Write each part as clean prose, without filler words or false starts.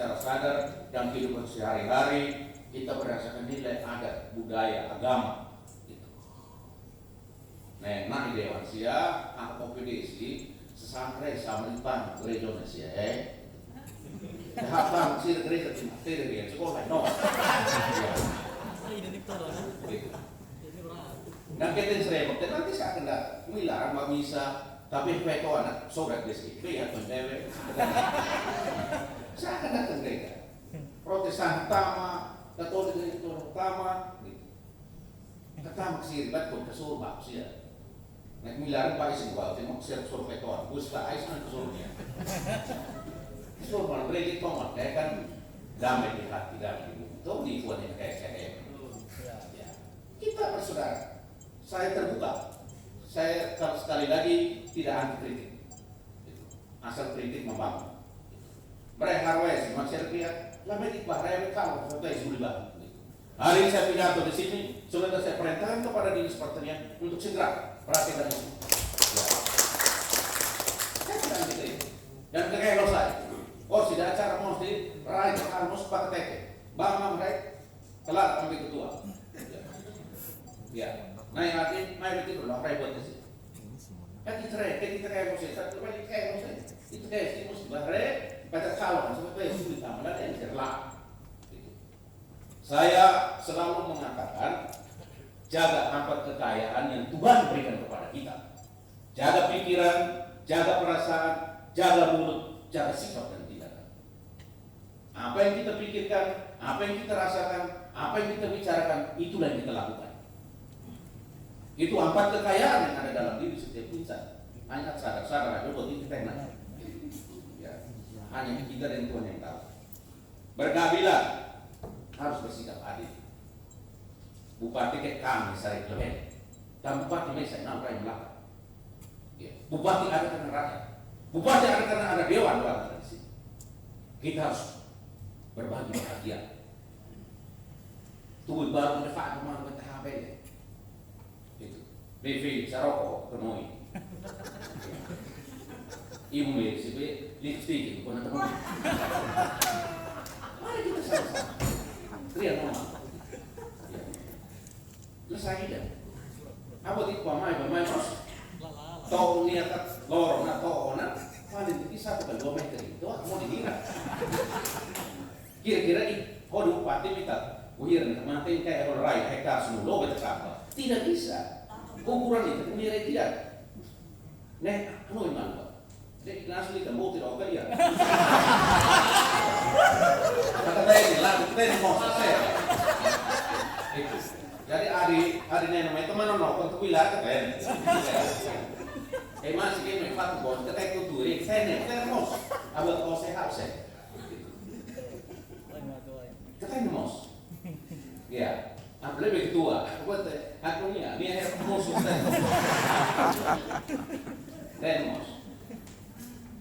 secara sadar dan kehidupan sehari-hari kita berdasarkan nilai adat, budaya, agama. Gitu. Nah, di Dewan Sia, aku PDC, sesangkre sama Ipan gereja Indonesia, Hafal sih gereja di materi dia sekolah no. Dan kita sering, nanti saya akan milarang mbak bisa, tapi veto anak sobat DSIP ya pendewe. Saya akan datang gereja. Protestan utama, Katolik itu utama, ketama kesiribat pun kesuruh sih ya. Nek milarang pak isi gua, tengok siap suruh vetoan, gus tak ais kan kesuruhnya. Kesuruh malah gereja tomat, kayak kan damai di hati damai di bumi. Tuh di kuat ini kayak saya. Kita bersaudara. Saya terbuka. Saya sekali lagi tidak anti kritik. Asal kritik membangun. Mereka harus masyarakat lihat, lama di bahaya kalau sampai sudah. Hari ini saya pidato di sini, sebentar saya perintahkan kepada dinas pertanian untuk segera perhatikan itu. Saya tidak anti kritik. Dan kekelo saya. Oh, tidak acara mesti raih harus pakai teke. Bang mereka kelar sampai ketua. Ya. Nah yang arti, itu lah repot sih. Kan kita mesti satu kali itu kayak mesti bahre pada calon sampai sulit amalan yang cerlah. Saya selalu mengatakan jaga harta kekayaan yang Tuhan berikan kepada kita. Jaga pikiran, jaga perasaan, jaga mulut, jaga sikap dan tindakan. Apa yang kita pikirkan, apa yang kita rasakan, apa yang kita bicarakan, itulah yang kita lakukan. Itu 4 kekayaan yang ada dalam diri setiap insan. Hanya sadar-sadar aja buat itu enak. Ya. Hanya kita dan Tuhan yang tahu. Bergabilah harus bersikap adil. Bupati ke kami saya kelebihan. Dan bupati saya nampak yang belakang. Ya. Bupati ada karena rakyat. Bupati ada karena ada dewan di sini. Kita harus berbagi bahagia. Tuh baru manfaat kemana kita HP. BV saroko kenoi. Ibu sih lipstick bukan teman. Mari kita sama-sama. Ria mama. Selesai dah. Apa di pamai mas. Tahu niat lorong atau nak paling tinggi 1,2 meter itu mau dikira. Kira-kira oh bupati minta uhiran mati kayak rai hektar semua betul apa? Tidak bisa. Ukuran itu punya tidak. Nek, anu iman Pak. Nek asli kamu tidak oke ya. Kata saya ini lah, kita ini mau selesai. Jadi hari nenek teman nonton tuh bilang kata masih kayak memang bos kita ikut duri, saya mos. Abang kau sehat saya. Kita ini mos. Ya. Lebih tua, aku ni air musuh Demos.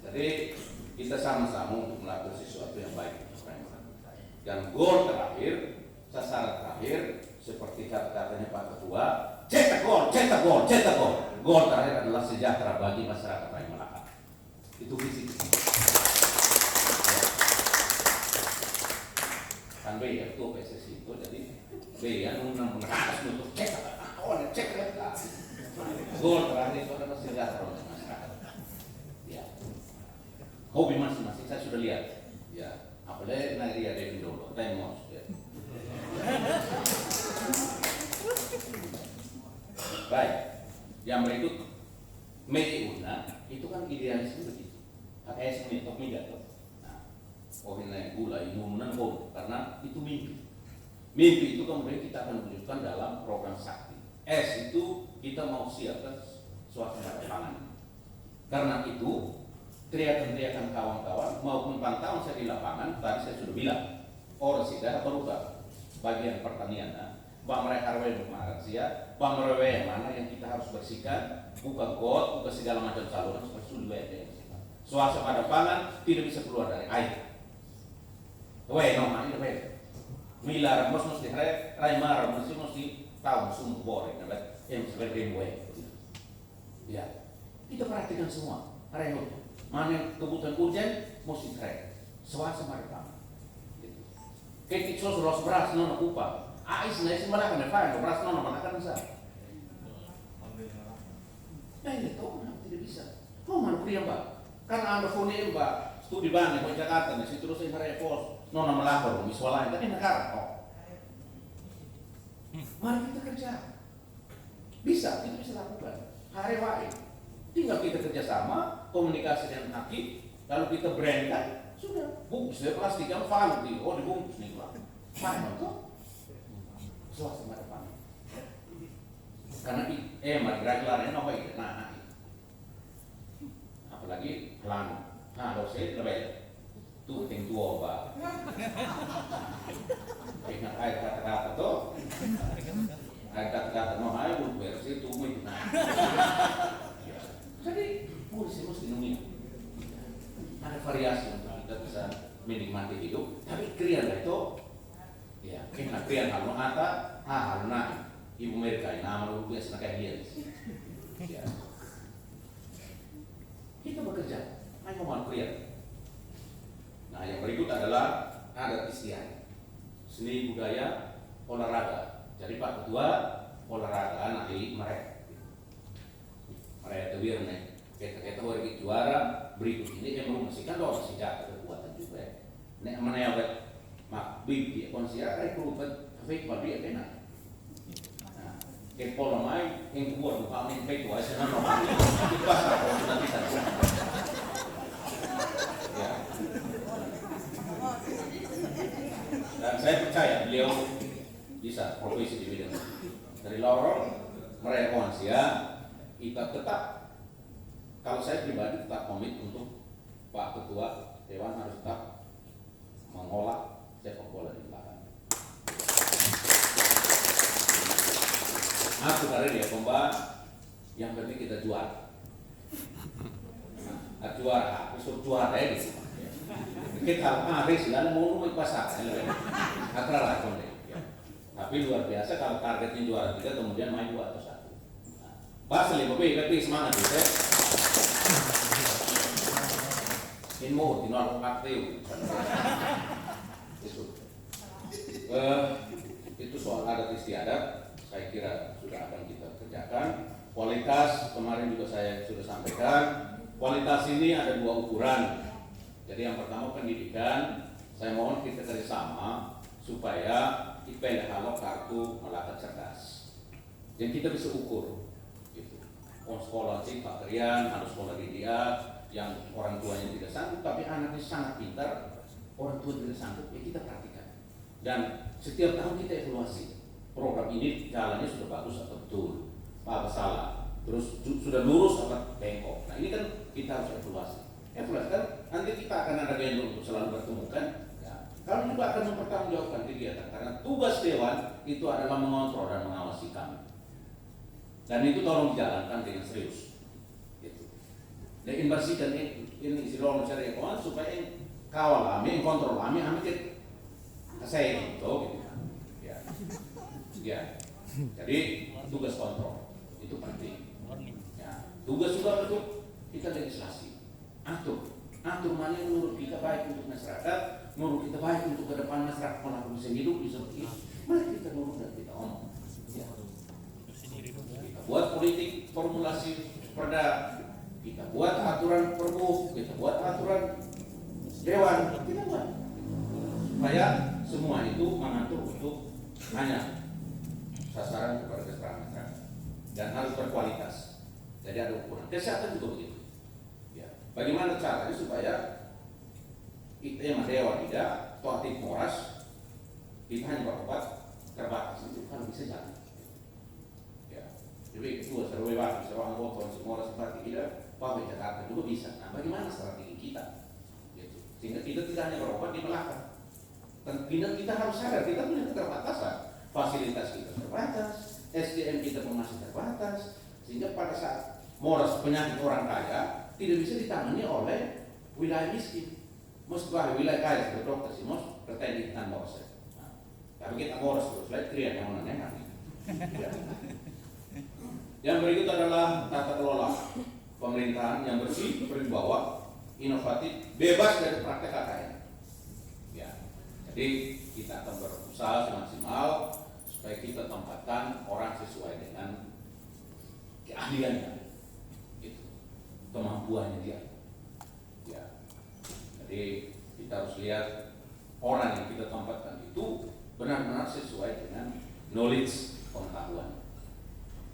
Jadi kita sama-sama untuk melakukan sesuatu yang baik. Dan gol terakhir, sasaran terakhir, seperti kata-katanya Pak Ketua, cetak gol. Gol terakhir adalah sejahtera bagi masyarakat Raja Malaka. Itu visi. Kan ya Ketua PSSI itu jadi yang mengatas untuk cek gol terakhir itu adalah sejahtera untuk masyarakat. Ya, hobi masing-masing saya sudah lihat. Ya, apalagi nanti dia dari dulu, temos. Ya. Baik, yang berikut Mediuna itu kan idealisme begitu. Katanya seperti top miga tuh. Nah, ini gula inunan gol karena itu mimpi. Mimpi itu kemudian kita akan wujudkan dalam program sakti. S itu kita mau siapkan suasana pangan. Karena itu teriakan-teriakan kawan-kawan maupun pantauan saya di lapangan tadi saya sudah bilang orang sudah berubah bagian pertanian. Bang mereka harus bermarak sia, bang mereka yang mana yang kita harus bersihkan, buka got, buka segala macam saluran supaya sudah banyak. Suasana pangan tidak bisa keluar dari air. Nomor ini beda. Milar mesti raimar mesti tahu sumber boreng yang sebagai rimwe. Ya, kita perhatikan semua. Mana kebutuhan urgen mesti track. Suasana pangan. Ketik sos beras nona upah. Ais nasi mana kan file beras nona mana kan bisa. Ini tahu kenapa tidak bisa? Oh mana pria mbak? Karena anda phone mbak studi banyak di Jakarta nih, situ terus yang repos nona melapor miswalain tapi negara. Oh, mari kita kerja. Bisa, itu bisa lakukan. Hari wae. Tinggal kita kerjasama, komunikasi dengan hakim, lalu kita brandkan, sudah bungkus ya plastik yang valid, oh dibungkus nih pak. Mana tuh? Suasana depan. Karena mari regularnya apa itu? Nah, apalagi pelan. Nah, dosen lebih tuh ting tua pak. Ingat air kata-kata tuh. Air kata-kata mau air buat versi tumit. Nah, jadi polisi mesti nunggu. Ada variasi untuk kita bisa menikmati hidup. Tapi krian itu, ya, kita krian kalau ada, haruna ibu mereka yang nama lu biasa kayak dia. Ya. Kita bekerja, hanya mau krian. Nah, yang berikut adalah adat istiadat, seni budaya olahraga. Jadi Pak Ketua olahraga nanti mereka itu biar nih kita bagi juara berikut ini yang memastikan bahwa masih jatuh kekuatan juga ya. Nek mana yang mak bibi konsiar rekrutmen fake pabrik kena. Nah, ke pola mai yang buat buka main fake wah sana normal. Itu pasal kalau sudah bisa. Ya. Dan saya percaya beliau bisa profesi di bidang dari lorong mereka konsia kita tetap, kalau saya pribadi tetap komit untuk Pak Ketua Dewan harus tetap mengolah sepak bola di belakang. Aku dari dia Mbak, yang penting kita juara. Nah, juara, usul juara ini. Kita harus dan mau pasar, akrara konde. Tapi luar biasa kalau targetnya juara 3 kemudian main 2 atau 1. Pas lebih semangat gitu ya. Inmo tinol aktif. Itu soal adat istiadat saya kira sudah akan kita kerjakan. Kualitas kemarin juga saya sudah sampaikan. Kualitas ini ada 2 ukuran. Jadi yang pertama pendidikan, saya mohon kita kerjasama supaya kita kalau kartu melekat cerdas. Yang kita bisa ukur, gitu. Sekolah sih Pak Krian harus sekolah di dia yang orang tuanya tidak sanggup, tapi anaknya sangat pintar, orang tua tidak sanggup, ya kita praktikan. Dan setiap tahun kita evaluasi program ini jalannya sudah bagus atau betul, apa salah, terus sudah lurus atau bengkok. Nah ini kan kita harus evaluasi. Evaluasi kan nanti kita akan ada gaya untuk selalu bertemu kan. Kami juga akan mempertanggungjawabkan kegiatan karena tugas Dewan itu adalah mengontrol dan mengawasi kami. Dan itu tolong dijalankan dengan serius. Gitu. Dan bersihkan ini si Romo cari kawan supaya kawal kami, kontrol kami ke saya gitu. Ya. Ya. Jadi tugas kontrol itu penting. Ya. Tugas juga untuk kita legislasi. Atur mana yang menurut kita baik untuk masyarakat, menurut kita baik untuk ke depan masyarakat kalau bisa hidup bisa begitu. Mari kita nurut dan kita omong. Ya. Kita buat politik formulasi perda, kita buat aturan perbu, kita buat aturan dewan, kita buat supaya semua itu mengatur untuk hanya sasaran kepada kesejahteraan masyarakat dan harus berkualitas. Jadi ada ukuran. Kesehatan juga begitu. Bagaimana caranya supaya kita yang dewan tidak toatik moras kita hanya berobat terbatas itu kan bisa jalan. Ya, jadi kedua seru bebas bisa orang motor semua seperti kita pabrik Jakarta juga bisa. Nah, bagaimana strategi kita? Gitu. Sehingga kita tidak hanya berobat di belakang. Dan kita harus sadar kita punya keterbatasan. Fasilitas kita terbatas, SDM kita pun masih terbatas, sehingga pada saat moras penyakit orang kaya tidak bisa ditangani oleh wilayah miskin. Mesti wilayah kaya seperti dokter sih, mesti bertanya dengan moras. Nah, tapi kita moras terus, lihat krian yang mana enak. Yang berikut adalah tata kelola pemerintahan yang bersih, berwibawa, inovatif, bebas dari praktek KKN. Ya, jadi kita akan berusaha semaksimal supaya kita tempatkan orang sesuai dengan keahliannya, itu kemampuannya dia. Ya. Jadi kita harus lihat orang yang kita tempatkan itu benar-benar sesuai dengan knowledge, pengetahuan,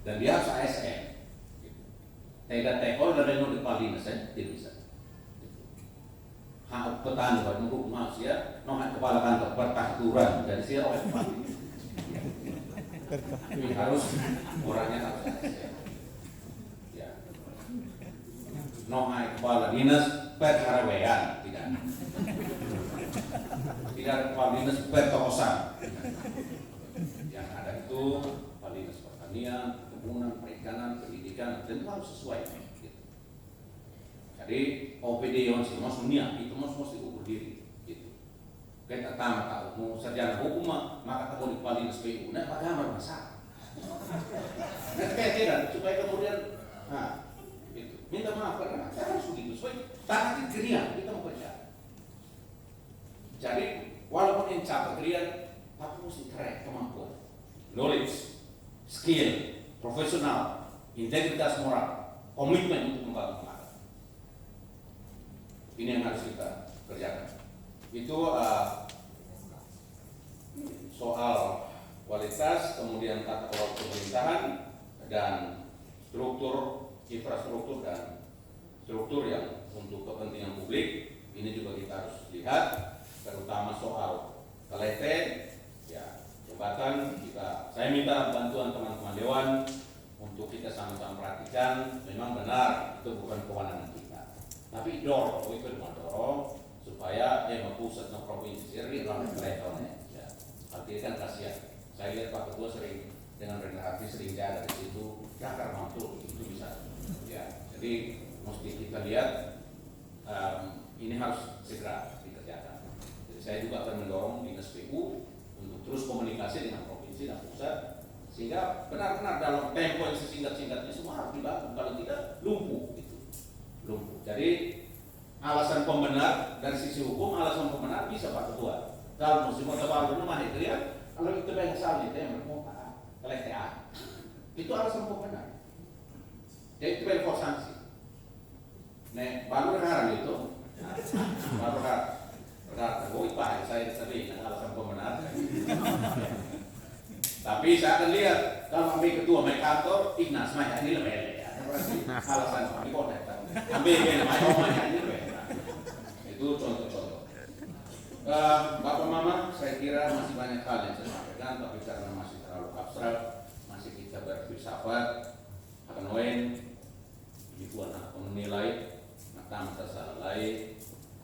dan dia harus ASN. Tidak tekol dari nol Palina saya tidak bisa. Hak petani buat menghukum manusia, nomor kepala kantor pertaturan dari siapa? Ini harus orangnya harus ASN. Ya. Nomor kepala dinas perharawean tidak. Tidak ada kepala dinas pertokosan. Yang ada itu kepala dinas pertanian, kebunan, perikanan, pendidikan, dan harus sesuai. Gitu. Jadi OPD yang masih dunia itu mesti ukur diri. Gitu. Kita tamat mau sarjana hukum maka kamu di kepala dinas PU, nah bagaimana masalah? Nah kayak tidak supaya kemudian, gitu. Minta maaf karena saya harus begitu. Supaya tangan kerian kita mau kerja. Jadi walaupun yang capek kerian, tapi mesti keren kemampuan, knowledge, skill, profesional, integritas moral, komitmen untuk membangun masyarakat. Ini yang harus kita kerjakan. Itu soal kualitas, kemudian tata kelola pemerintahan, dan struktur, infrastruktur, dan struktur yang untuk kepentingan publik. Ini juga kita harus lihat, terutama soal kelete, ya jembatan. Saya minta bantuan teman-teman Dewan untuk kita sama-sama perhatikan. Memang benar itu bukan kewenangan kita, tapi dorong itu dorong supaya pusat dan provinsi sendiri dalam kelihatan. Ya, artinya kan kasihan. Saya lihat Pak Ketua sering dengan rendah hati sering jaga di situ, akar mantul itu bisa. Ya, jadi mesti kita lihat ini harus segera dikerjakan. Jadi saya juga akan mendorong Dinas PU untuk terus komunikasi dengan provinsi dan pusat, sehingga benar-benar dalam tempo yang sesingkat-singkatnya semua harus dibangun. Kalau tidak lumpuh gitu. Lumpuh. Jadi alasan pembenar dari sisi hukum, alasan pembenar bisa Pak Ketua. Kalau musim tebal rumah itu ya, kalau itu banyak salah itu yang bermuka, kelecehan. Itu alasan pembenar. Jadi itu berikut sanksi. Nek baru dengar itu, baru dengar. Pak, saya sering alasan pembenar. Tapi saya akan lihat kalau ambil ketua main kantor, Ignas Maya ini lebih ya. Alasan kami konek. Ambil Maya ini lebih. Itu contoh-contoh. Bapak Mama, saya kira masih banyak hal yang saya sampaikan, tapi karena masih terlalu abstrak, masih kita berfilsafat, akan ibu anak menilai, mata salah lain.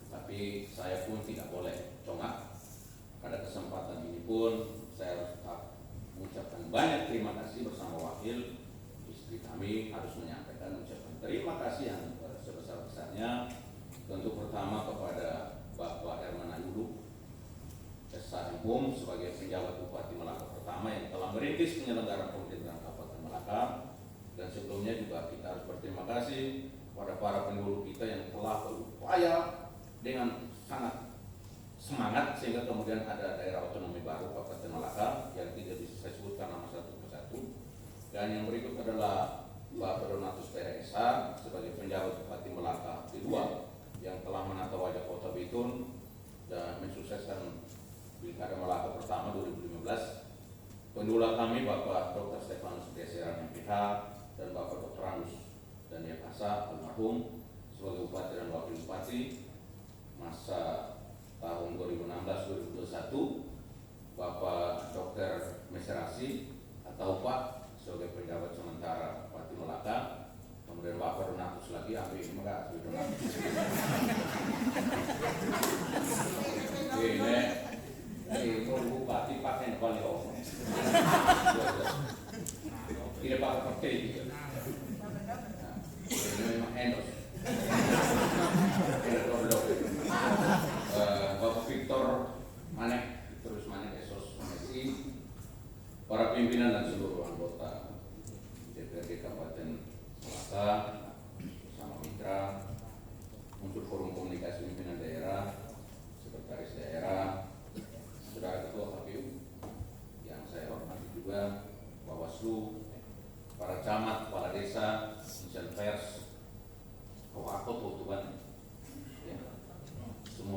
Tapi saya pun tidak boleh congak. Pada kesempatan ini pun saya harus tetap mengucapkan banyak terima kasih bersama wakil istri kami, harus menyampaikan ucapan terima kasih yang sebesar-besarnya. Tentu pertama kepada Bapak Herman Ayudu SHM sebagai penjabat Bupati Melaka pertama yang telah merintis penyelenggaraan pemerintahan Kabupaten Melaka, dan sebelumnya juga kita harus berterima kasih kepada para pendahulu kita yang telah berupaya dengan sangat semangat sehingga kemudian ada daerah otonomi baru Kabupaten Melaka yang tidak bisa saya sebutkan nama satu persatu. Dan yang berikut adalah Bapak Donatus PRSH sebagai penjabat Bupati Melaka kedua yang telah menata wajah Kota Bitung dan mensukseskan Pilkada Melaka pertama 2015. Pendahulu kami Bapak Dr. Stefanus Deseran MPH dan Bapak Dr. Anus dan Yakasa almarhum sebagai Bupati dan Wakil Bupati masa tahun 2016-2021, Bapak Dr. Meserasi atau Pak sebagai penjabat sementara Bupati Melaka, kemudian Bapak Donatus lagi ambil enggak Donatus. Ini Bupati pakai kali om. Tidak pakai gitu. Ini memang endorse. Bapak Victor Manek, terus Manek Esos Manesi, para pimpinan dan seluruh anggota DPRD Kabupaten Melaka bersama mitra, unsur forum komunikasi pimpinan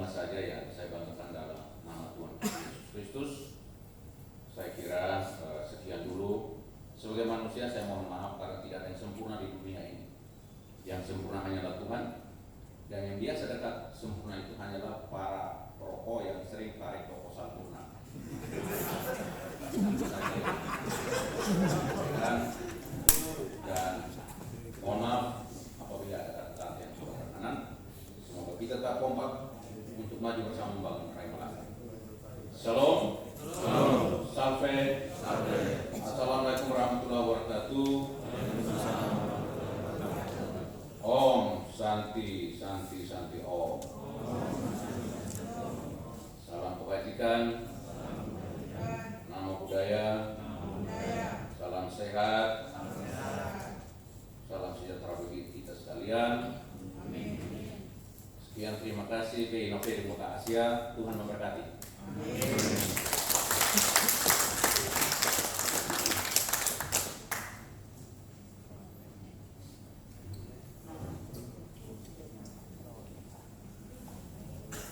saja yang saya banggakan dalam nama Tuhan Yesus Kristus. Saya kira sekian dulu. Sebagai manusia saya mohon maaf karena tidak ada yang sempurna di dunia ini. Yang sempurna hanyalah Tuhan, dan yang biasa dekat sempurna itu hanyalah para perokok yang sering tarik proposal purna. Dan mohon maaf apabila ada kata-kata yang kurang berkenan. Semoga kita tetap kompak untuk maju bersama membangun Raja Malaka. Shalom. Salve. Assalamualaikum warahmatullahi wabarakatuh. Om Santi Santi Santi Om. Salam kebajikan, nama budaya, salam sehat, salam sejahtera bagi kita sekalian. Sekian, terima kasih. Benoke di muka Asia. Tuhan memberkati.